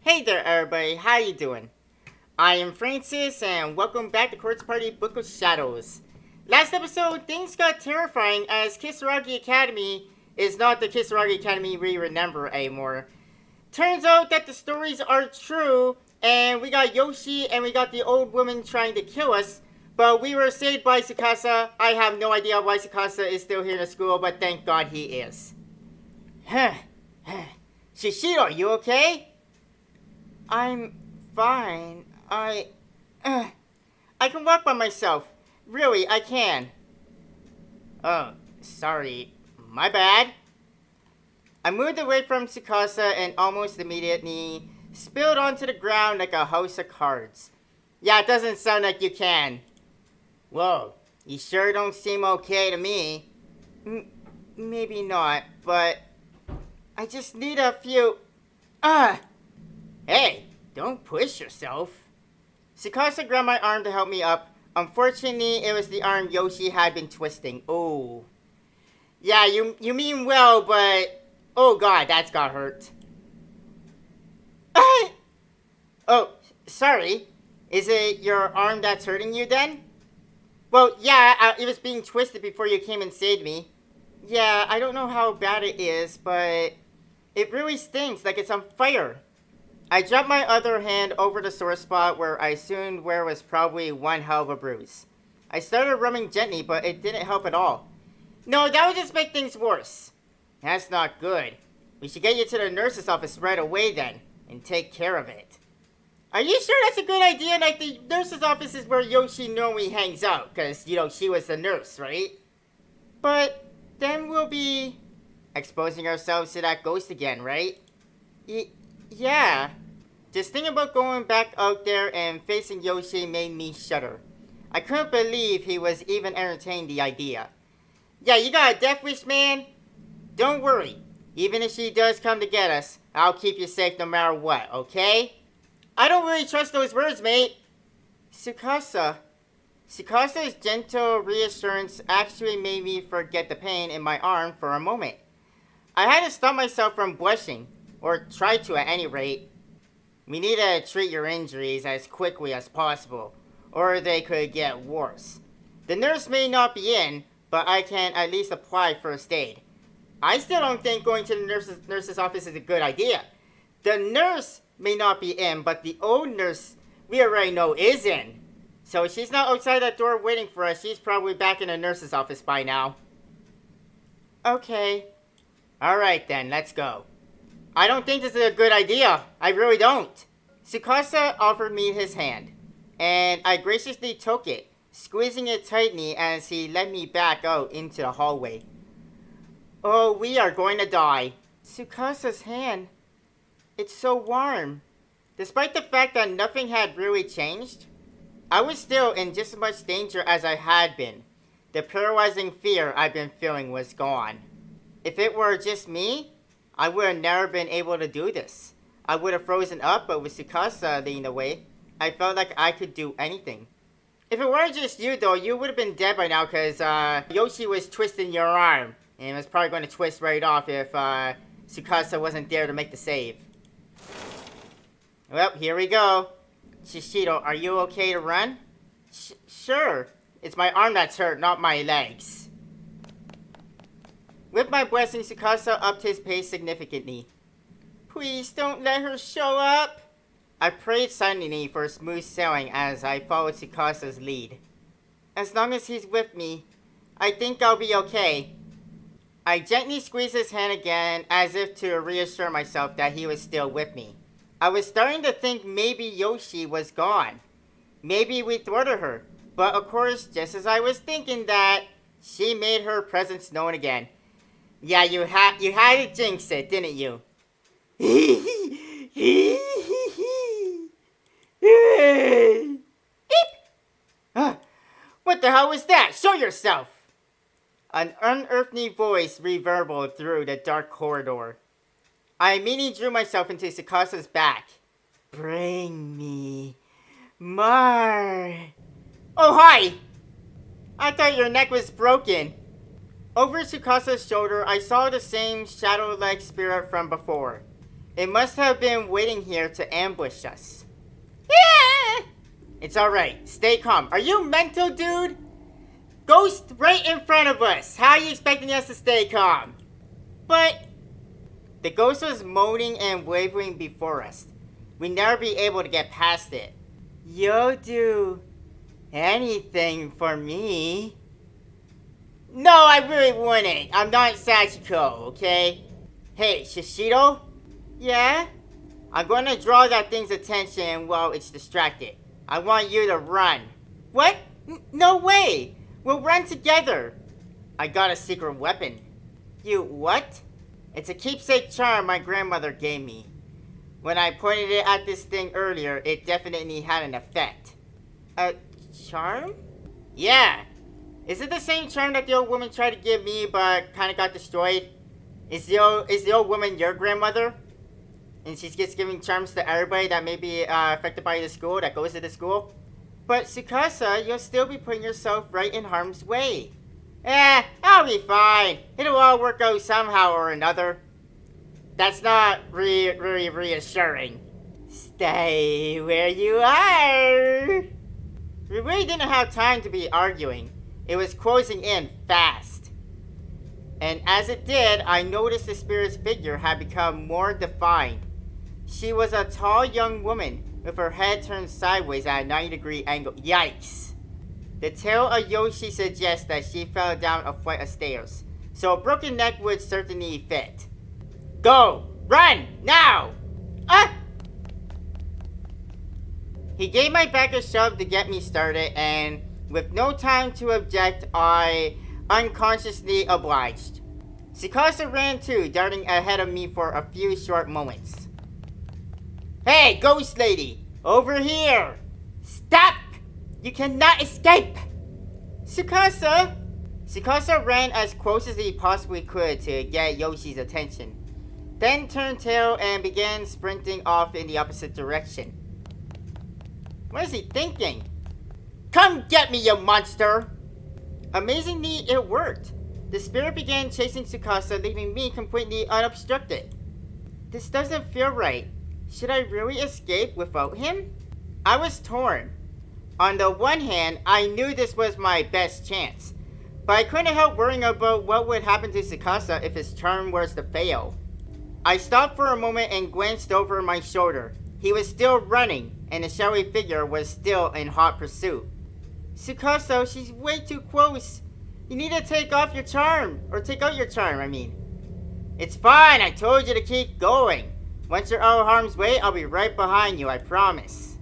Hey there everybody, how you doing? I am Francis and welcome back to Quartz Party Book of Shadows. Last episode, things got terrifying as Kisaragi Academy is not the Kisaragi Academy we remember anymore. Turns out that the stories are true and we got Yoshi and we got the old woman trying to kill us, but we were saved by Tsukasa. I have no idea why Tsukasa is still here in the school, but thank God he is. Shishiro, you okay? I'm fine. I can walk by myself. Really, I can. Oh, sorry. My bad. I moved away from Tsukasa and almost immediately spilled onto the ground like a house of cards. Yeah, it doesn't sound like you can. Whoa, you sure don't seem okay to me. Maybe not, but I just need a few... Hey, don't push yourself. Tsukasa grabbed my arm to help me up. Unfortunately, it was the arm Yoshi had been twisting. Oh. Yeah, you mean well, but... Oh god, that's got hurt. Oh, sorry. Is it your arm that's hurting you then? Well, yeah, it was being twisted before you came and saved me. Yeah, I don't know how bad it is, but... It really stings like it's on fire. I dropped my other hand over the sore spot where I assumed where was probably one hell of a bruise. I started rubbing gently, but it didn't help at all. No, that would just make things worse. That's not good. We should get you to the nurse's office right away then, and take care of it. Are you sure that's a good idea? Like, the nurse's office is where Yoshi normally hangs out, because, she was the nurse, right? But then we'll be exposing ourselves to that ghost again, right? Yeah. Just thinking about going back out there and facing Yoshi made me shudder. I couldn't believe he was even entertaining the idea. Yeah, you got a death wish, man? Don't worry. Even if she does come to get us, I'll keep you safe no matter what, okay? I don't really trust those words, mate. Tsukasa. Tsukasa's gentle reassurance actually made me forget the pain in my arm for a moment. I had to stop myself from blushing, or try to at any rate. We need to treat your injuries as quickly as possible, or they could get worse. The nurse may not be in, but I can at least apply first aid. I still don't think going to the nurse's office is a good idea. The nurse may not be in, but the old nurse we already know is in. So if she's not outside that door waiting for us, she's probably back in the nurse's office by now. Okay. Alright then, let's go. I don't think this is a good idea. I really don't. Tsukasa offered me his hand, and I graciously took it, squeezing it tightly as he led me back out into the hallway. Oh, we are going to die. Tsukasa's hand. It's so warm. Despite the fact that nothing had really changed, I was still in just as much danger as I had been. The paralyzing fear I'd been feeling was gone. If it were just me, I would have never been able to do this. I would have frozen up, but with Tsukasa leading the way, I felt like I could do anything. If it weren't just you, though, you would have been dead by now because Yoshi was twisting your arm. And it was probably going to twist right off if Tsukasa wasn't there to make the save. Well, here we go. Shishiro, are you okay to run? Sure. It's my arm that's hurt, not my legs. With my blessing, Tsukasa upped his pace significantly. Please don't let her show up. I prayed silently for smooth sailing as I followed Tsukasa's lead. As long as he's with me, I think I'll be okay. I gently squeezed his hand again as if to reassure myself that he was still with me. I was starting to think maybe Yoshi was gone. Maybe we thwarted her. But of course, just as I was thinking that, she made her presence known again. Yeah, you had to jinx it, didn't you? What the hell was that? Show yourself! An unearthly voice reverberated through the dark corridor. I immediately drew myself into Tsukasa's back. Bring me more. Oh, hi! I thought your neck was broken. Over Tsukasa's shoulder, I saw the same shadow-like spirit from before. It must have been waiting here to ambush us. Yeah! It's alright. Stay calm. Are you mental, dude? Ghost right in front of us. How are you expecting us to stay calm? But the ghost was moaning and wavering before us. We'd never be able to get past it. You'll do anything for me. No, I really wouldn't. I'm not Sachiko, okay? Hey, Shishido? Yeah? I'm gonna draw that thing's attention while it's distracted. I want you to run. What? No way! We'll run together. I got a secret weapon. You what? It's a keepsake charm my grandmother gave me. When I pointed it at this thing earlier, it definitely had an effect. A charm? Yeah. Is it the same charm that the old woman tried to give me but kind of got destroyed? Is the old woman your grandmother? And she's just giving charms to everybody that may be affected by the school, that goes to the school? But Tsukasa, you'll still be putting yourself right in harm's way. I'll be fine. It'll all work out somehow or another. That's not really reassuring. Stay where you are. We really didn't have time to be arguing. It was closing in fast. And as it did, I noticed the spirit's figure had become more defined. She was a tall young woman with her head turned sideways at a 90-degree angle. Yikes! The tale of Yoshi suggests that she fell down a flight of stairs, so a broken neck would certainly fit. Go! Run! Now! He gave my back a shove to get me started, and with no time to object, I unconsciously obliged. Tsukasa ran too, darting ahead of me for a few short moments. Hey, ghost lady! Over here! Stop! You cannot escape! Tsukasa! Tsukasa ran as close as he possibly could to get Yoshi's attention, then turned tail and began sprinting off in the opposite direction. What is he thinking? Come get me, you monster! Amazingly, it worked. The spirit began chasing Tsukasa, leaving me completely unobstructed. This doesn't feel right. Should I really escape without him? I was torn. On the one hand, I knew this was my best chance, but I couldn't help worrying about what would happen to Tsukasa if his charm was to fail. I stopped for a moment and glanced over my shoulder. He was still running, and the shadowy figure was still in hot pursuit. Tsukasa, she's way too close. You need to take off your charm, or take out your charm, I mean. It's fine, I told you to keep going. Once you're out of harm's way, I'll be right behind you, I promise.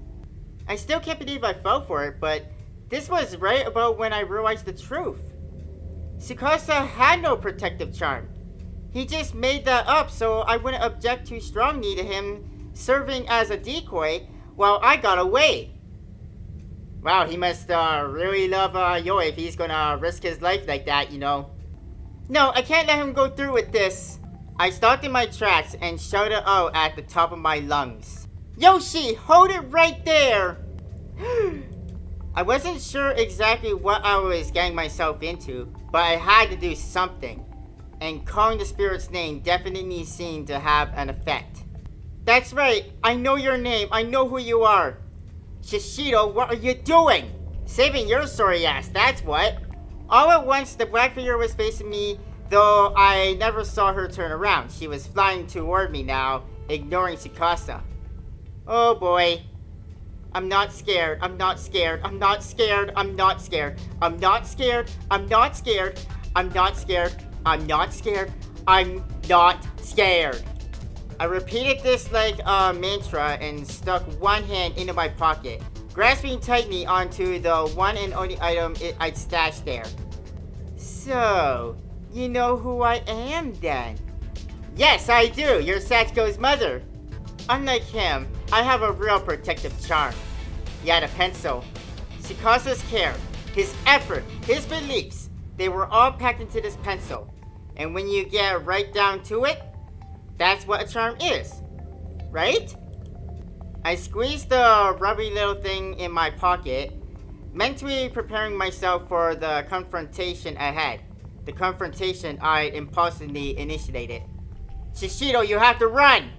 I still can't believe I fell for it, but this was right about when I realized the truth. Tsukasa had no protective charm. He just made that up so I wouldn't object too strongly to him serving as a decoy while I got away. Wow, he must really love Yoi if he's gonna risk his life like that, you know. No, I can't let him go through with this. I stopped in my tracks and shouted out at the top of my lungs. Yoshi, hold it right there! I wasn't sure exactly what I was getting myself into, but I had to do something. And calling the spirit's name definitely seemed to have an effect. That's right, I know your name, I know who you are. Shishido, what are you doing? Saving your sorry ass, that's what. All at once, the black figure was facing me, though I never saw her turn around. She was flying toward me now, ignoring Tsukasa. Oh boy. I'm not scared, I'm not scared, I'm not scared, I'm not scared, I'm not scared, I'm not scared, I'm not scared, I'm not scared, I'm not scared. I repeated this like a mantra and stuck one hand into my pocket, grasping tightly onto the one and only item I'd stashed there. So, you know who I am then? Yes, I do. You're Sachiko's mother. Unlike him, I have a real protective charm. Yet a pencil. Tsukasa's care, his effort, his beliefs, they were all packed into this pencil. And when you get right down to it, that's what a charm is. Right? I squeezed the rubbery little thing in my pocket, mentally preparing myself for the confrontation ahead. The confrontation I impulsively initiated. Shishido, you have to run!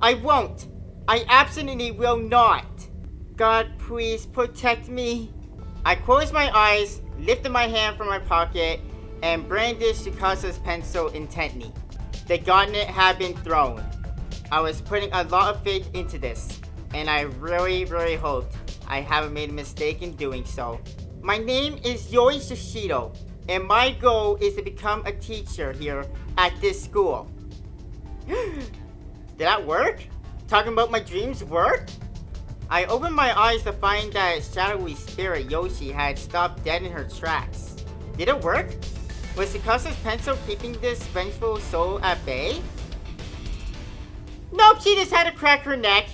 I won't. I absolutely will not. God, please protect me. I closed my eyes, lifted my hand from my pocket, and brandished Tsukasa's pencil intently. The gauntlet had been thrown. I was putting a lot of faith into this, and I really, really hoped I haven't made a mistake in doing so. My name is Yoi Shishido, and my goal is to become a teacher here at this school. Did that work? Talking about my dreams work? I opened my eyes to find that shadowy spirit Yoshi had stopped dead in her tracks. Did it work? Was Tsukasa's pencil keeping this vengeful soul at bay? Nope, she just had to crack her neck.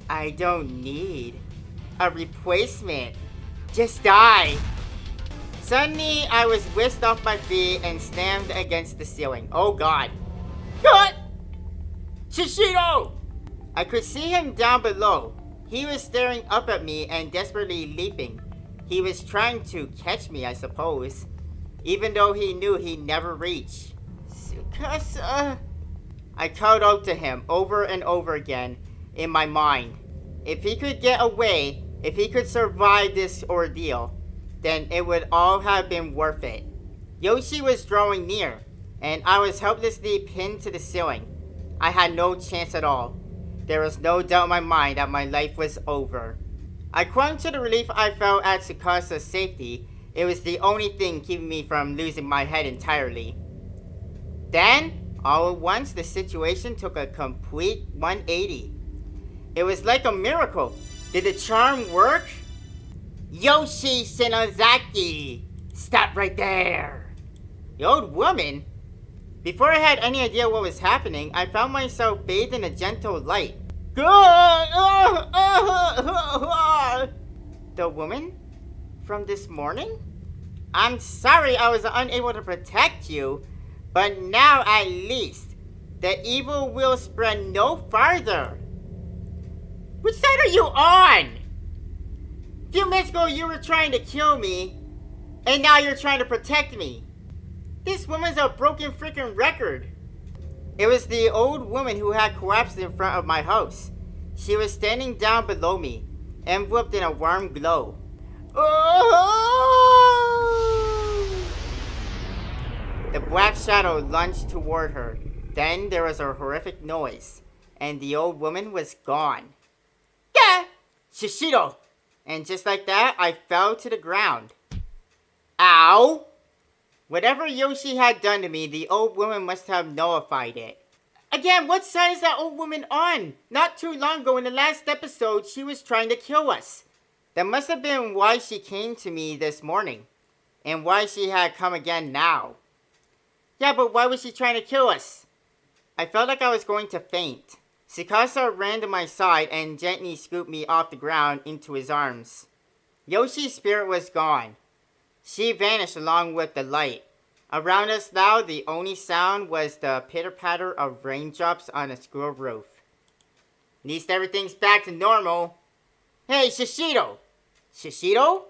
I don't need a replacement. Just die. Suddenly, I was whisked off my feet and slammed against the ceiling. Oh god. Cut! Shishido! I could see him down below. He was staring up at me and desperately leaping. He was trying to catch me, I suppose, even though he knew he'd never reach. Tsukasa. I called out to him over and over again in my mind. If he could get away, if he could survive this ordeal, then it would all have been worth it. Yoshi was drawing near, and I was helplessly pinned to the ceiling. I had no chance at all. There was no doubt in my mind that my life was over. I clung to the relief I felt at Tsukasa's safety. It was the only thing keeping me from losing my head entirely. Then, all at once, the situation took a complete 180. It was like a miracle. Did the charm work? Yoshi Shinozaki! Stop right there! The old woman? Before I had any idea what was happening, I found myself bathed in a gentle light. The woman? From this morning? I'm sorry I was unable to protect you, but now at least, the evil will spread no farther. Which side are you on? A few minutes ago you were trying to kill me, and now you're trying to protect me. This woman's a broken freaking record. It was the old woman who had collapsed in front of my house. She was standing down below me, enveloped in a warm glow. Oh! The black shadow lunged toward her. Then there was a horrific noise, and the old woman was gone. Yeah! Shishido! And just like that, I fell to the ground. Ow! Whatever Yoshi had done to me, the old woman must have nullified it. Again, what side is that old woman on? Not too long ago in the last episode, she was trying to kill us. That must have been why she came to me this morning. And why she had come again now. Yeah, but why was she trying to kill us? I felt like I was going to faint. Tsukasa ran to my side and gently scooped me off the ground into his arms. Yoshi's spirit was gone. She vanished along with the light. Around us now, the only sound was the pitter-patter of raindrops on a school roof. At least everything's back to normal. Hey, Shishido! Shishido?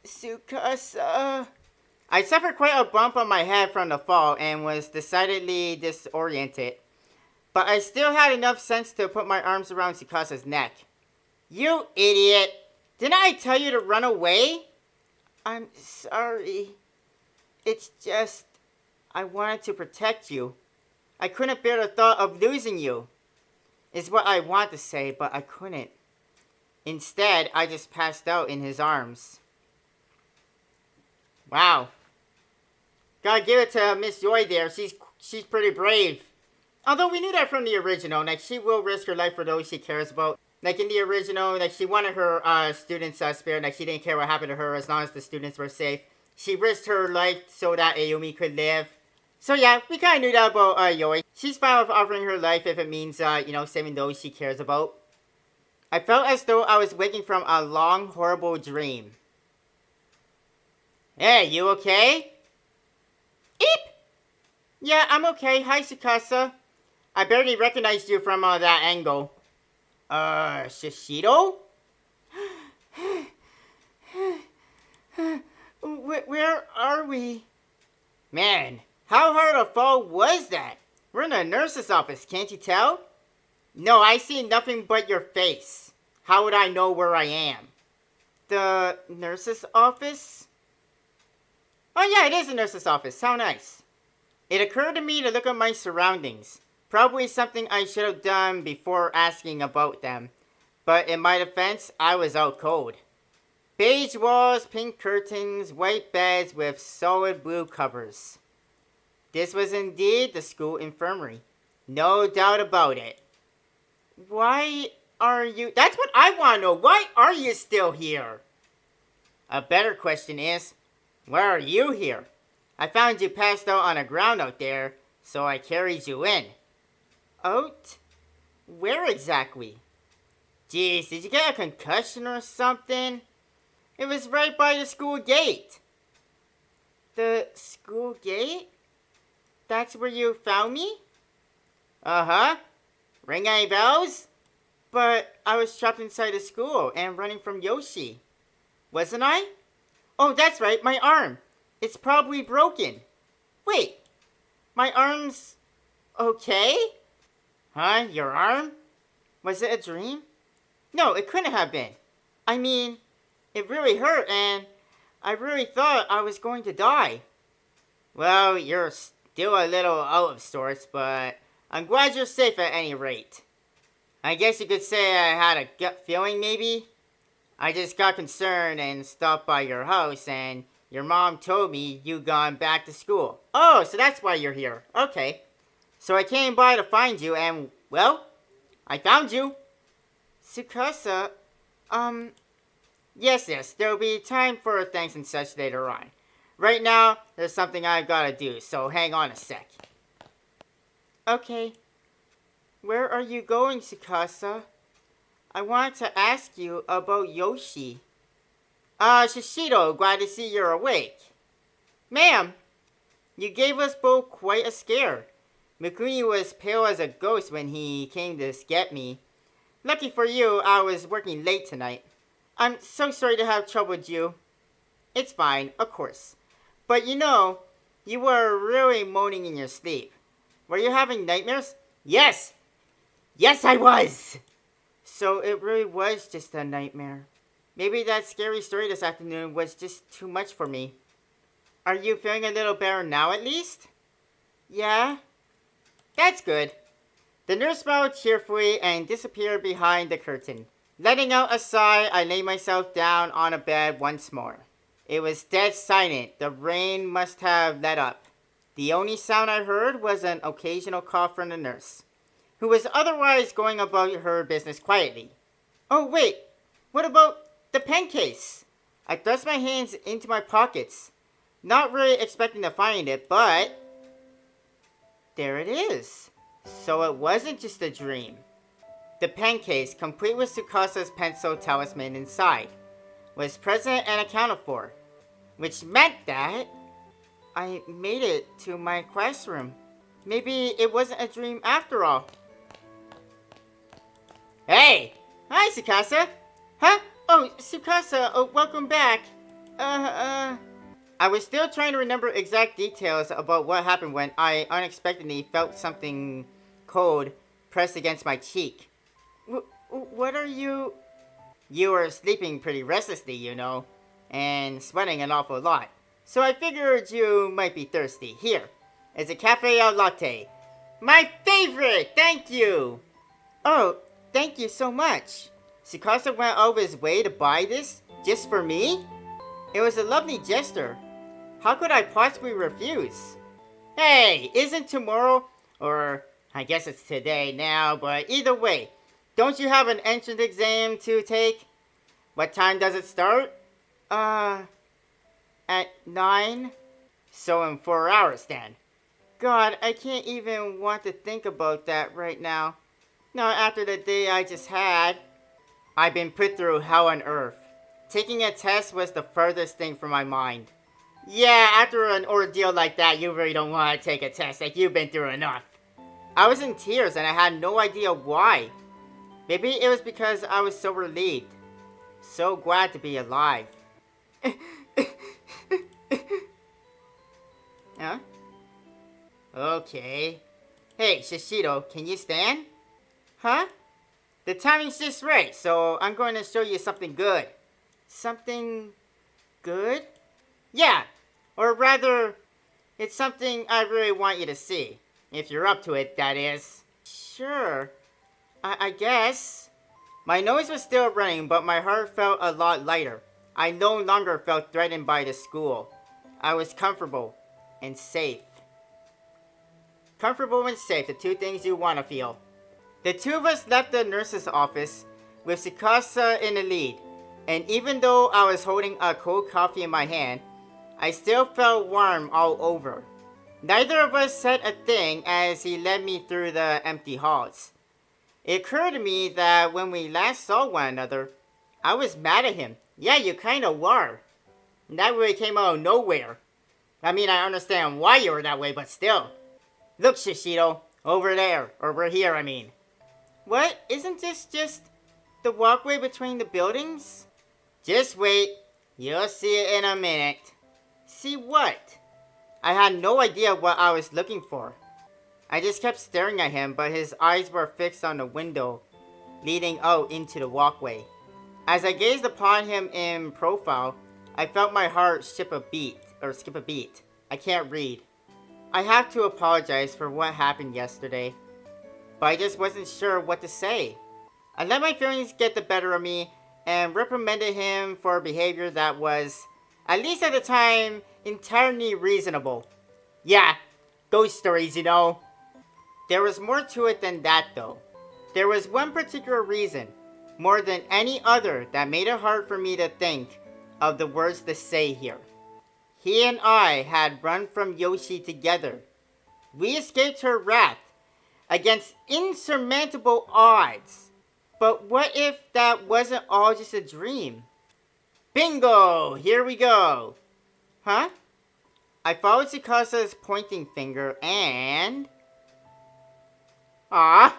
Tsukasa... I suffered quite a bump on my head from the fall and was decidedly disoriented. But I still had enough sense to put my arms around Tsukasa's neck. You idiot! Didn't I tell you to run away? I'm sorry. It's just, I wanted to protect you. I couldn't bear the thought of losing you. Is what I want to say, but I couldn't. Instead, I just passed out in his arms. Wow. Gotta give it to Miss Joy there. She's pretty brave. Although we knew that from the original. Like, she will risk her life for those she cares about. Like, in the original, like, she wanted her students spared. Like, she didn't care what happened to her as long as the students were safe. She risked her life so that Ayumi could live. So, yeah, we kind of knew that about Yoi. She's fine with offering her life if it means, saving those she cares about. I felt as though I was waking from a long, horrible dream. Hey, you okay? Eep! Yeah, I'm okay. Hi, Tsukasa. I barely recognized you from that angle. Shishido? Where are we? Man, how hard a fall was that? We're in a nurse's office, can't you tell? No, I see nothing but your face. How would I know where I am? The nurse's office? Oh yeah, it is a nurse's office. How nice. It occurred to me to look at my surroundings. Probably something I should have done before asking about them. But in my defense, I was out cold. Beige walls, pink curtains, white beds with solid blue covers. This was indeed the school infirmary. No doubt about it. Why are you... That's what I want to know. Why are you still here? A better question is, why are you here? I found you passed out on the ground out there, so I carried you in. Out? Where exactly? Geez, did you get a concussion or something? It was right by the school gate. The school gate? That's where you found me? Uh-huh. Ring any bells? But I was trapped inside the school and running from Yoshi. Wasn't I? Oh, that's right, my arm. It's probably broken. Wait, my arm's okay? Huh, your arm? Was it a dream? No, it couldn't have been. I mean, it really hurt and I really thought I was going to die. Well, you're still a little out of sorts, but I'm glad you're safe at any rate. I guess you could say I had a gut feeling, maybe? I just got concerned and stopped by your house, and your mom told me you gone back to school. Oh, so that's why you're here. Okay. So I came by to find you, and, well, I found you. Tsukasa, yes, there'll be time for thanks and such later on. Right now, there's something I've got to do, so hang on a sec. Okay. Where are you going, Tsukasa? I wanted to ask you about Yoshi. Shishido, glad to see you're awake. Ma'am, you gave us both quite a scare. Mikuni was pale as a ghost when he came to get me. Lucky for you, I was working late tonight. I'm so sorry to have troubled you. It's fine, of course. But you know, you were really moaning in your sleep. Were you having nightmares? Yes! Yes, I was! So it really was just a nightmare. Maybe that scary story this afternoon was just too much for me. Are you feeling a little better now at least? Yeah? That's good. The nurse smiled cheerfully and disappeared behind the curtain. Letting out a sigh, I lay myself down on a bed once more. It was dead silent. The rain must have let up. The only sound I heard was an occasional cough from the nurse, who was otherwise going about her business quietly. Oh wait, what about the pen case? I thrust my hands into my pockets, not really expecting to find it, but there it is. So it wasn't just a dream. The pen case, complete with Tsukasa's pencil talisman inside, was present and accounted for, which meant that I made it to my classroom. Maybe it wasn't a dream after all. Hey! Hi, Tsukasa! Huh? Oh, Tsukasa, welcome back. I was still trying to remember exact details about what happened when I unexpectedly felt something cold pressed against my cheek. What are you... You were sleeping pretty restlessly, you know, and sweating an awful lot. So I figured you might be thirsty. Here, it's a cafe au latte. My favorite! Thank you! Oh, thank you so much. Tsukasa went out of his way to buy this just for me? It was a lovely gesture. How could I possibly refuse? Hey, isn't tomorrow, or I guess it's today now, but either way, don't you have an entrance exam to take? What time does it start? At 9? So in 4 hours then. God, I can't even want to think about that right now. Not after the day I just had. I've been put through hell on earth. Taking a test was the furthest thing from my mind. Yeah, after an ordeal like that, you really don't want to take a test, like you've been through enough. I was in tears and I had no idea why. Maybe it was because I was so relieved. So glad to be alive. Huh? Okay. Hey, Shishido, can you stand? Huh? The timing's just right, so I'm going to show you something good. Something good? Yeah, or rather, it's something I really want you to see. If you're up to it, that is. Sure, I guess. My nose was still running, but my heart felt a lot lighter. I no longer felt threatened by the school. I was comfortable and safe. Comfortable and safe, the two things you want to feel. The two of us left the nurse's office with Tsukasa in the lead, and even though I was holding a cold coffee in my hand, I still felt warm all over. Neither of us said a thing as he led me through the empty halls. It occurred to me that when we last saw one another, I was mad at him. Yeah, you kinda were. That really came out of nowhere. I mean, I understand why you were that way, but still. Look, Shishido, over there, or we're here, I mean. What? Isn't this just the walkway between the buildings? Just wait. You'll see it in a minute. See what? I had no idea what I was looking for. I just kept staring at him, but his eyes were fixed on the window leading out into the walkway. As I gazed upon him in profile, I felt my heart skip a beat. I can't read. I have to apologize for what happened yesterday, but I just wasn't sure what to say. I let my feelings get the better of me and reprimanded him for behavior that was, at least at the time, entirely reasonable. Yeah, ghost stories, you know. There was more to it than that, though. There was one particular reason, more than any other, that made it hard for me to think of the words to say here. He and I had run from Yoshi together. We escaped her wrath against insurmountable odds. But what if that wasn't all just a dream? Bingo! Here we go! Huh? I followed Tsukasa's pointing finger and... Ah!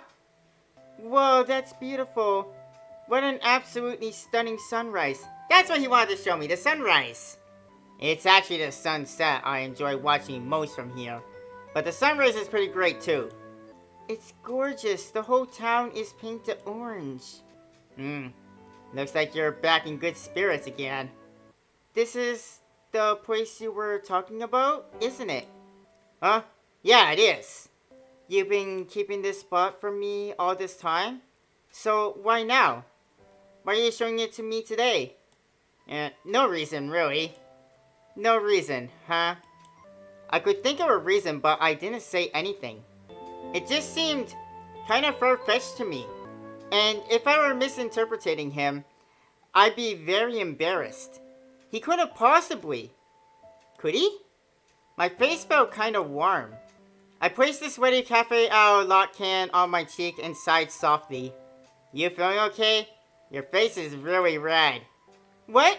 Whoa, that's beautiful. What an absolutely stunning sunrise. That's what he wanted to show me, the sunrise. It's actually the sunset I enjoy watching most from here. But the sunrise is pretty great too. It's gorgeous. The whole town is painted orange. Looks like you're back in good spirits again. This is the place you were talking about, isn't it? Huh? Yeah, it is. You've been keeping this spot from me all this time? So why now? Why are you showing it to me today? No reason, really. No reason, huh? I could think of a reason, but I didn't say anything. It just seemed kind of far-fetched to me. And if I were misinterpreting him, I'd be very embarrassed. He couldn't possibly. Could he? My face felt kind of warm. I placed the sweaty Cafe Au Lait can on my cheek and sighed softly. You feeling okay? Your face is really red. What?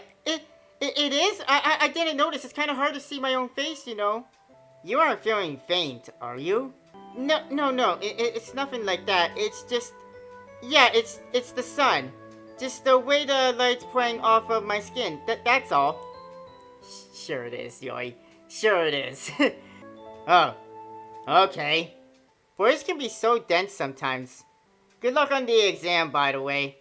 It is? I didn't notice. It's kind of hard to see my own face, you know. You aren't feeling faint, are you? No. It's nothing like that. It's just... Yeah, it's the sun. Just the way the light's playing off of my skin. That's all. Sure it is, Yoi. Sure it is. Oh. Okay. Boys can be so dense sometimes. Good luck on the exam, by the way.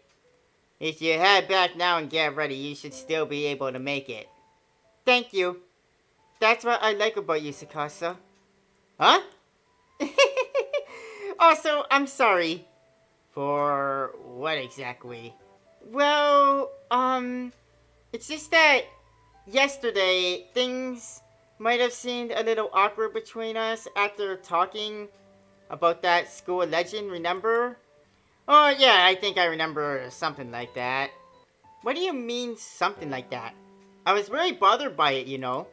If you head back now and get ready, you should still be able to make it. Thank you. That's what I like about you, Tsukasa. Huh? Also, I'm sorry. For what exactly? Well, it's just that yesterday things might have seemed a little awkward between us after talking about that school legend, remember? Oh yeah, I think I remember something like that. What do you mean something like that? I was really bothered by it, you know.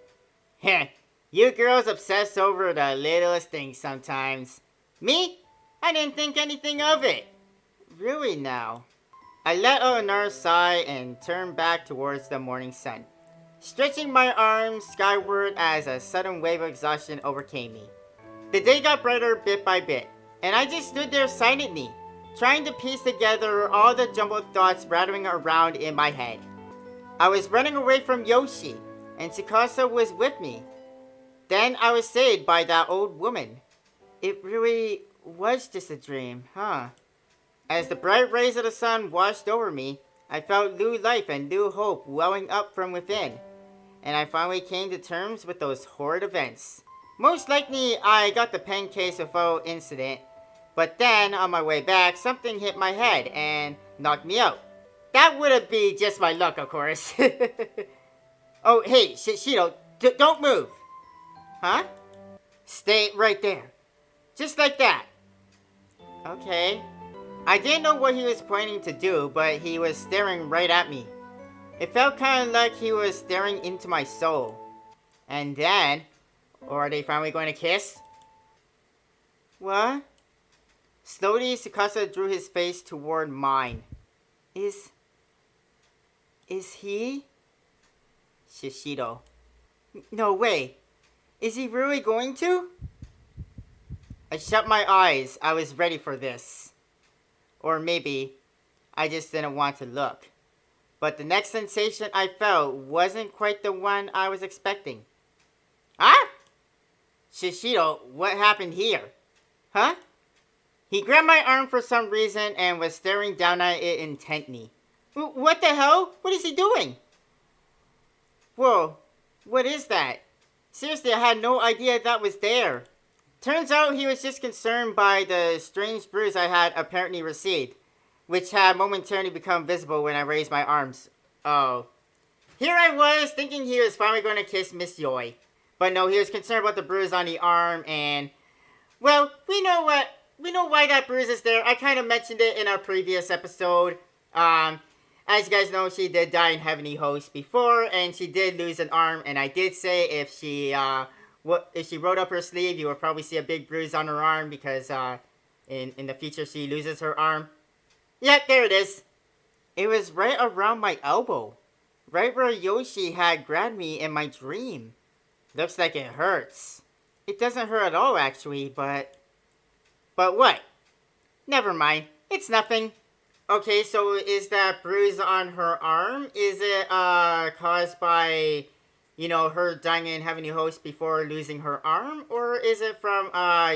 Heh, you girls obsess over the littlest things sometimes. Me? I didn't think anything of it. Really now? I let out another sigh and turned back towards the morning sun, stretching my arms skyward as a sudden wave of exhaustion overcame me. The day got brighter bit by bit, and I just stood there silently, trying to piece together all the jumbled thoughts rattling around in my head. I was running away from Yoshi, and Tsukasa was with me. Then I was saved by that old woman. It really was just a dream, huh? As the bright rays of the sun washed over me, I felt new life and new hope welling up from within, and I finally came to terms with those horrid events. Most likely, I got the pen case without incident, but then, on my way back, something hit my head and knocked me out. That would be just my luck, of course. Oh, hey, Shido, don't move. Huh? Stay right there. Just like that. Okay. I didn't know what he was planning to do, but he was staring right at me. It felt kind of like he was staring into my soul. And then... Or are they finally going to kiss? What? Slowly, Tsukasa drew his face toward mine. Is he? Shishido. No way. Is he really going to? I shut my eyes. I was ready for this. Or maybe I just didn't want to look. But the next sensation I felt wasn't quite the one I was expecting. Huh? Shishido, what happened here? Huh? He grabbed my arm for some reason and was staring down at it intently. What the hell? What is he doing? Whoa, what is that? Seriously, I had no idea that was there. Turns out he was just concerned by the strange bruise I had apparently received, which had momentarily become visible when I raised my arms. Oh. Here I was, thinking he was finally going to kiss Miss Yoi. But no, he was concerned about the bruise on the arm, and... Well, we know why that bruise is there. I kind of mentioned it in our previous episode. As you guys know, she did die in Heavenly Host before, and she did lose an arm, and I did say if she rolled up her sleeve, you would probably see a big bruise on her arm, because, in the future, she loses her arm. Yep, there it is. It was right around my elbow. Right where Yoshi had grabbed me in my dream. Looks like it hurts. It doesn't hurt at all, actually, but... But what? Never mind. It's nothing. Okay, so is that bruise on her arm? Is it, caused by, her dying in Heavenly Host before losing her arm? Or is it from,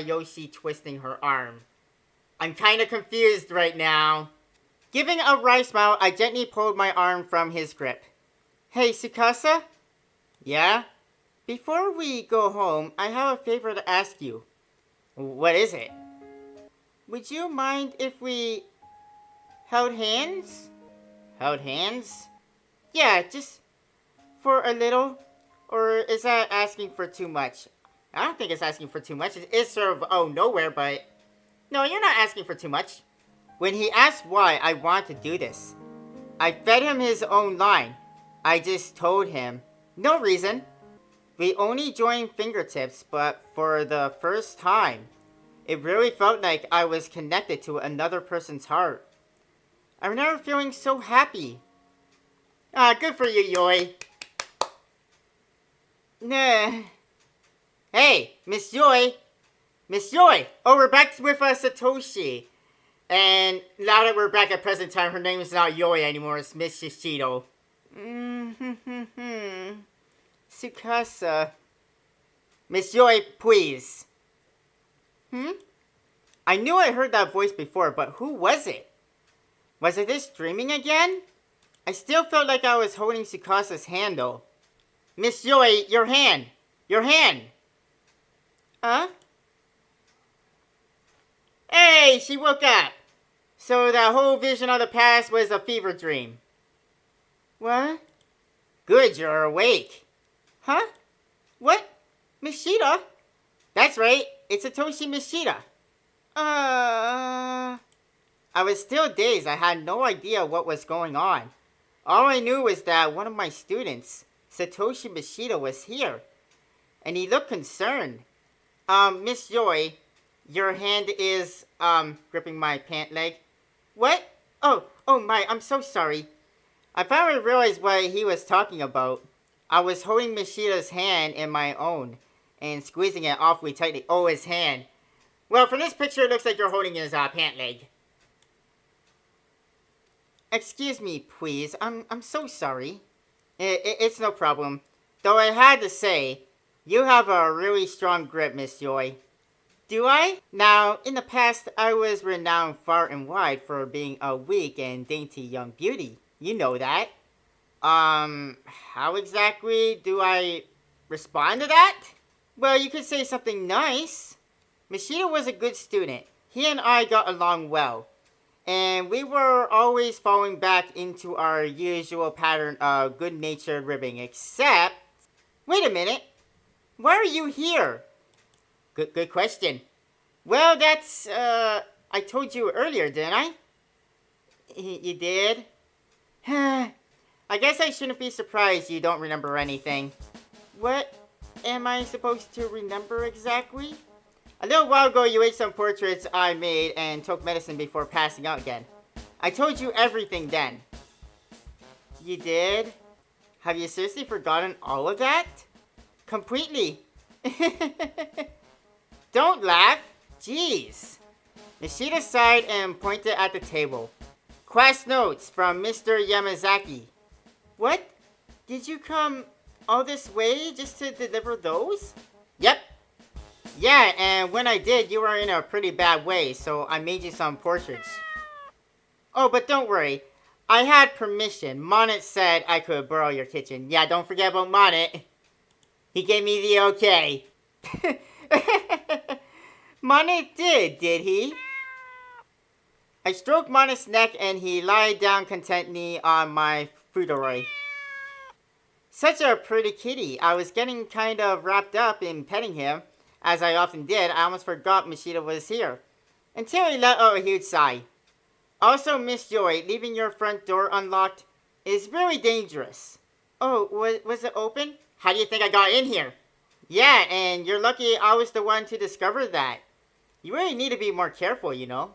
Yoshi twisting her arm? I'm kinda confused right now. Giving a wry smile, I gently pulled my arm from his grip. Hey, Tsukasa? Yeah? Before we go home, I have a favor to ask you. What is it? Would you mind if we held hands? Held hands? Yeah, just for a little. Or is that asking for too much? I don't think it's asking for too much. It is sort of nowhere, but... No, you're not asking for too much. When he asked why I want to do this, I fed him his own line. I just told him, no reason. We only joined fingertips, but for the first time, it really felt like I was connected to another person's heart. I remember feeling so happy. Good for you, Yoi. Nah. Hey, Miss Yoi. Miss Yoi. Oh, we're back with Satoshi. And now that we're back at present time, her name is not Yoi anymore, it's Miss Shishido. Tsukasa. Miss Yoi, please. I knew I heard that voice before, but who was it? Was I just dreaming again? I still felt like I was holding Tsukasa's hand, though. Miss Yoi, your hand! Your hand! Huh? Hey, she woke up! So that whole vision of the past was a fever dream. What? Good, you're awake. Huh? What? Mishita? That's right, it's Satoshi Mishita. I was still dazed. I had no idea what was going on. All I knew was that one of my students, Satoshi Mishita, was here. And he looked concerned. Miss Yoi, your hand is, gripping my pant leg. What? Oh my, I'm so sorry. I finally realized what he was talking about. I was holding Mishita's hand in my own and squeezing it awfully tightly. Oh, his hand. Well, from this picture, it looks like you're holding his pant leg. Excuse me, please. I'm so sorry. It's no problem. Though I had to say, you have a really strong grip, Miss Yoi. Do I? Now, in the past, I was renowned far and wide for being a weak and dainty young beauty. You know that. How exactly do I respond to that? Well, you could say something nice. Machida was a good student. He and I got along well. And we were always falling back into our usual pattern of good-natured ribbing, except... Wait a minute. Why are you here? Good question. Well, that's, I told you earlier, didn't I? You did? I guess I shouldn't be surprised you don't remember anything. What am I supposed to remember exactly? A little while ago, you ate some portraits I made and took medicine before passing out again. I told you everything then. You did? Have you seriously forgotten all of that? Completely. Don't laugh. Jeez. Nishida sighed and pointed at the table. Class notes from Mr. Yamazaki. What? Did you come all this way just to deliver those? Yep. Yeah, and when I did, you were in a pretty bad way, so I made you some portraits. Oh, but don't worry. I had permission. Monet said I could borrow your kitchen. Yeah, don't forget about Monet. He gave me the okay. Monet did he? I stroked Monet's neck and he lied down contentedly on my fruiteroy. Such a pretty kitty. I was getting kind of wrapped up in petting him, as I often did. I almost forgot Machida was here, until he let out a huge sigh. Also, Miss Joy, leaving your front door unlocked is really dangerous. Oh, was it open? How do you think I got in here? Yeah, and you're lucky I was the one to discover that. You really need to be more careful, you know.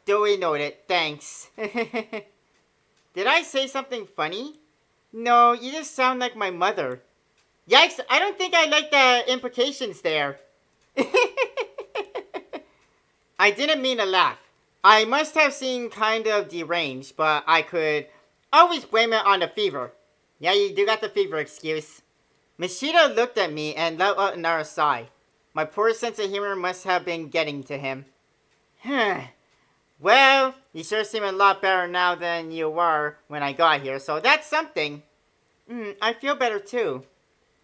Duly noted. Thanks. Did I say something funny? No, you just sound like my mother. Yikes, I don't think I like the implications there. I didn't mean to laugh. I must have seemed kind of deranged, but I could always blame it on the fever. Yeah, you do got the fever excuse. Machida looked at me and let out another sigh. My poor sense of humor must have been getting to him. Well, you sure seem a lot better now than you were when I got here, so that's something. I feel better too.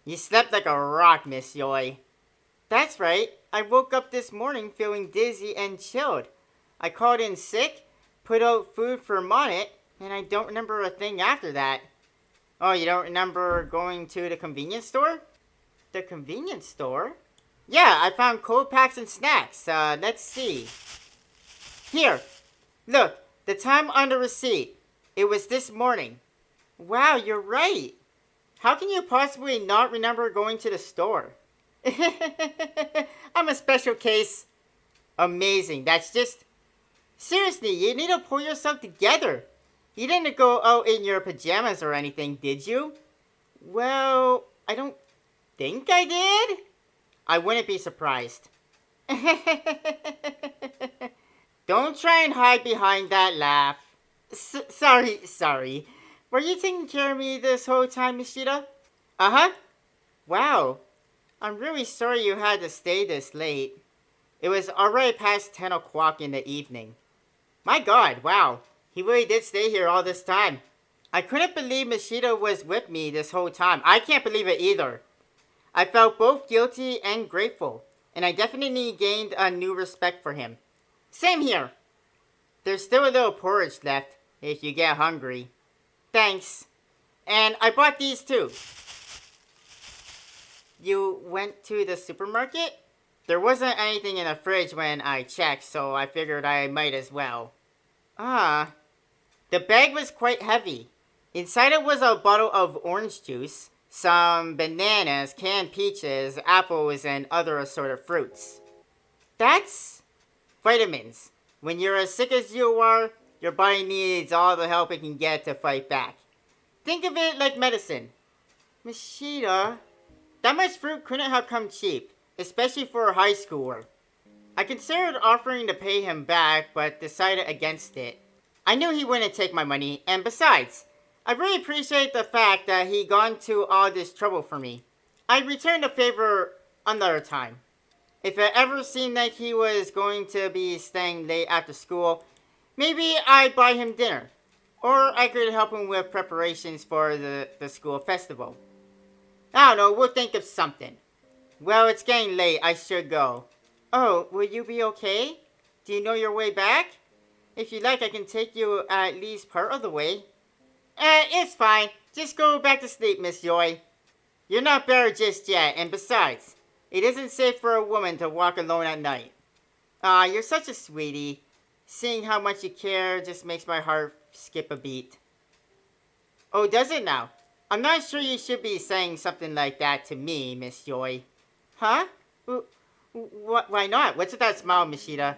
You slept like a rock, Miss Yoy. That's right. I woke up this morning feeling dizzy and chilled. I called in sick, put out food for Monet, and I don't remember a thing after that. Oh, you don't remember going to the convenience store? The convenience store? Yeah, I found cold packs and snacks. Let's see. Here, look, the time on the receipt. It was this morning. Wow, you're right. How can you possibly not remember going to the store? I'm a special case. Amazing, that's just... Seriously, you need to pull yourself together. You didn't go out in your pajamas or anything, did you? Well, I don't think I did. I wouldn't be surprised. Don't try and hide behind that laugh. Sorry. Were you taking care of me this whole time, Nishida? Uh-huh. Wow. I'm really sorry you had to stay this late. It was already past 10 o'clock in the evening. My God, wow. He really did stay here all this time. I couldn't believe Machida was with me this whole time. I can't believe it either. I felt both guilty and grateful, and I definitely gained a new respect for him. Same here. There's still a little porridge left, if you get hungry. Thanks. And I bought these too. You went to the supermarket? There wasn't anything in the fridge when I checked, so I figured I might as well. Ah. The bag was quite heavy. Inside it was a bottle of orange juice, some bananas, canned peaches, apples, and other assorted fruits. That's vitamins. When you're as sick as you are, your body needs all the help it can get to fight back. Think of it like medicine. Machida, that much fruit couldn't have come cheap, especially for a high schooler. I considered offering to pay him back, but decided against it. I knew he wouldn't take my money, and besides, I really appreciate the fact that he gone to all this trouble for me. I'd return the favor another time. If it ever seemed like he was going to be staying late after school, maybe I'd buy him dinner. Or I could help him with preparations for the school festival. I don't know, we'll think of something. Well, it's getting late, I should go. Oh, will you be okay? Do you know your way back? If you like, I can take you at least part of the way. It's fine. Just go back to sleep, Miss Joy. You're not better just yet, and besides, it isn't safe for a woman to walk alone at night. Aw, you're such a sweetie. Seeing how much you care just makes my heart skip a beat. Oh, does it now? I'm not sure you should be saying something like that to me, Miss Joy. Huh? Why not? What's with that smile, Mishita?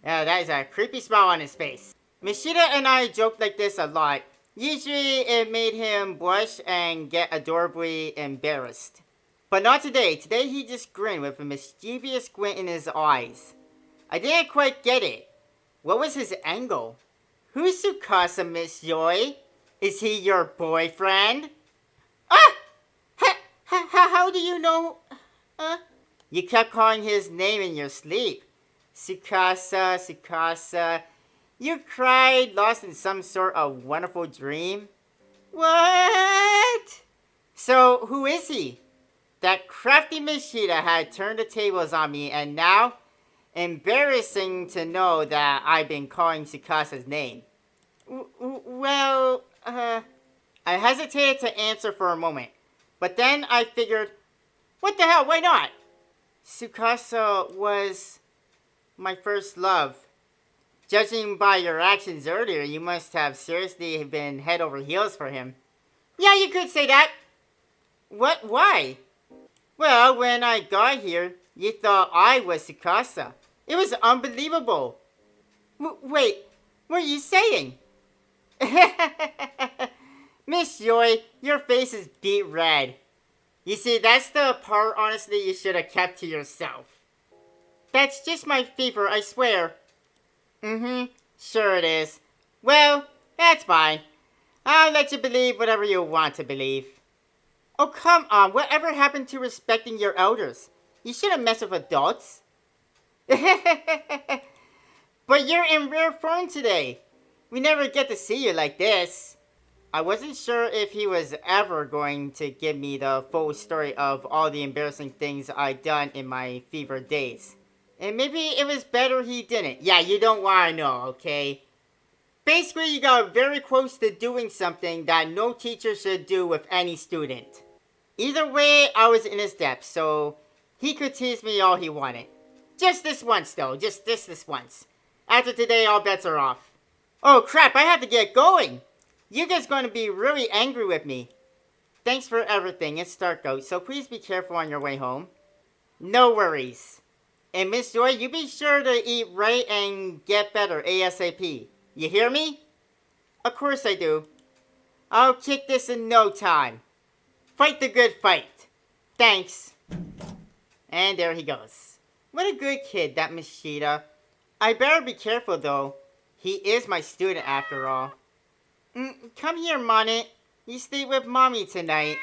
Yeah, that is a creepy smile on his face. Mishita and I joked like this a lot. Usually it made him blush and get adorably embarrassed. But not today. Today he just grinned with a mischievous squint in his eyes. I didn't quite get it. What was his angle? Who's Tsukasa, Miss Joy? Is he your boyfriend? Ah! How do you know? You kept calling his name in your sleep. Tsukasa, Tsukasa. You cried, lost in some sort of wonderful dream? What? So, who is he? That crafty Mishita had turned the tables on me, and now, embarrassing to know that I've been calling Tsukasa's name. I hesitated to answer for a moment, but then I figured, what the hell, why not? Tsukasa was my first love. Judging by your actions earlier, you must have seriously been head over heels for him. Yeah, you could say that. What? Why? Well, when I got here, you thought I was Tsukasa. It was unbelievable. Wait, what are you saying? Miss Joy, your face is beet red. You see, that's the part, honestly, you should have kept to yourself. That's just my fever, I swear. Sure it is. Well, that's fine. I'll let you believe whatever you want to believe. Oh, come on. Whatever happened to respecting your elders? You shouldn't mess with adults. But you're in rare form today. We never get to see you like this. I wasn't sure if he was ever going to give me the full story of all the embarrassing things I'd done in my fever days. And maybe it was better he didn't. Yeah, you don't want to know, okay? Basically, you got very close to doing something that no teacher should do with any student. Either way, I was in his depth, so he could tease me all he wanted. Just this once, though. Just this once. After today, all bets are off. Oh, crap, I have to get going. You guys going to be really angry with me. Thanks for everything. It's dark out, so please be careful on your way home. No worries. And Miss Joy, you be sure to eat right and get better ASAP. You hear me? Of course I do. I'll kick this in no time. Fight the good fight. Thanks. And there he goes. What a good kid, that Mishita. I better be careful, though. He is my student, after all. Come here, Monet. You sleep with Mommy tonight.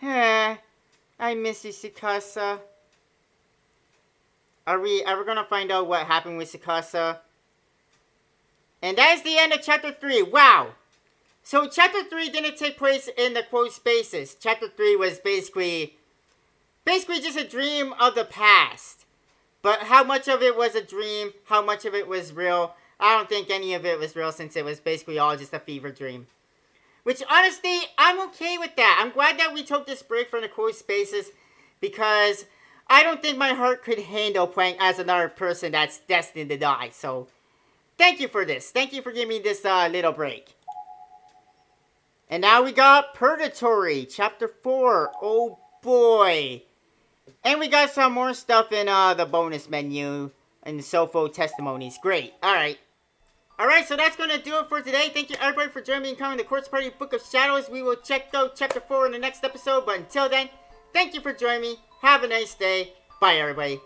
I miss you, Tsukasa. Are we ever gonna find out what happened with Tsukasa? And that is the end of Chapter 3. Wow! So Chapter 3 didn't take place in the quote spaces. Chapter 3 was basically just a dream of the past. But how much of it was a dream, how much of it was real, I don't think any of it was real since it was basically all just a fever dream. Which, honestly, I'm okay with that. I'm glad that we took this break from the quote spaces because I don't think my heart could handle playing as another person that's destined to die. So, thank you for this. Thank you for giving me this little break. And now we got Purgatory, Chapter 4. Oh, boy. And we got some more stuff in the bonus menu and the Sofo testimonies. Great. Alright. Alright, so that's going to do it for today. Thank you everybody for joining me in coming to Quartz Party Book of Shadows. We will check out Chapter 4 in the next episode. But until then, thank you for joining me. Have a nice day. Bye, everybody.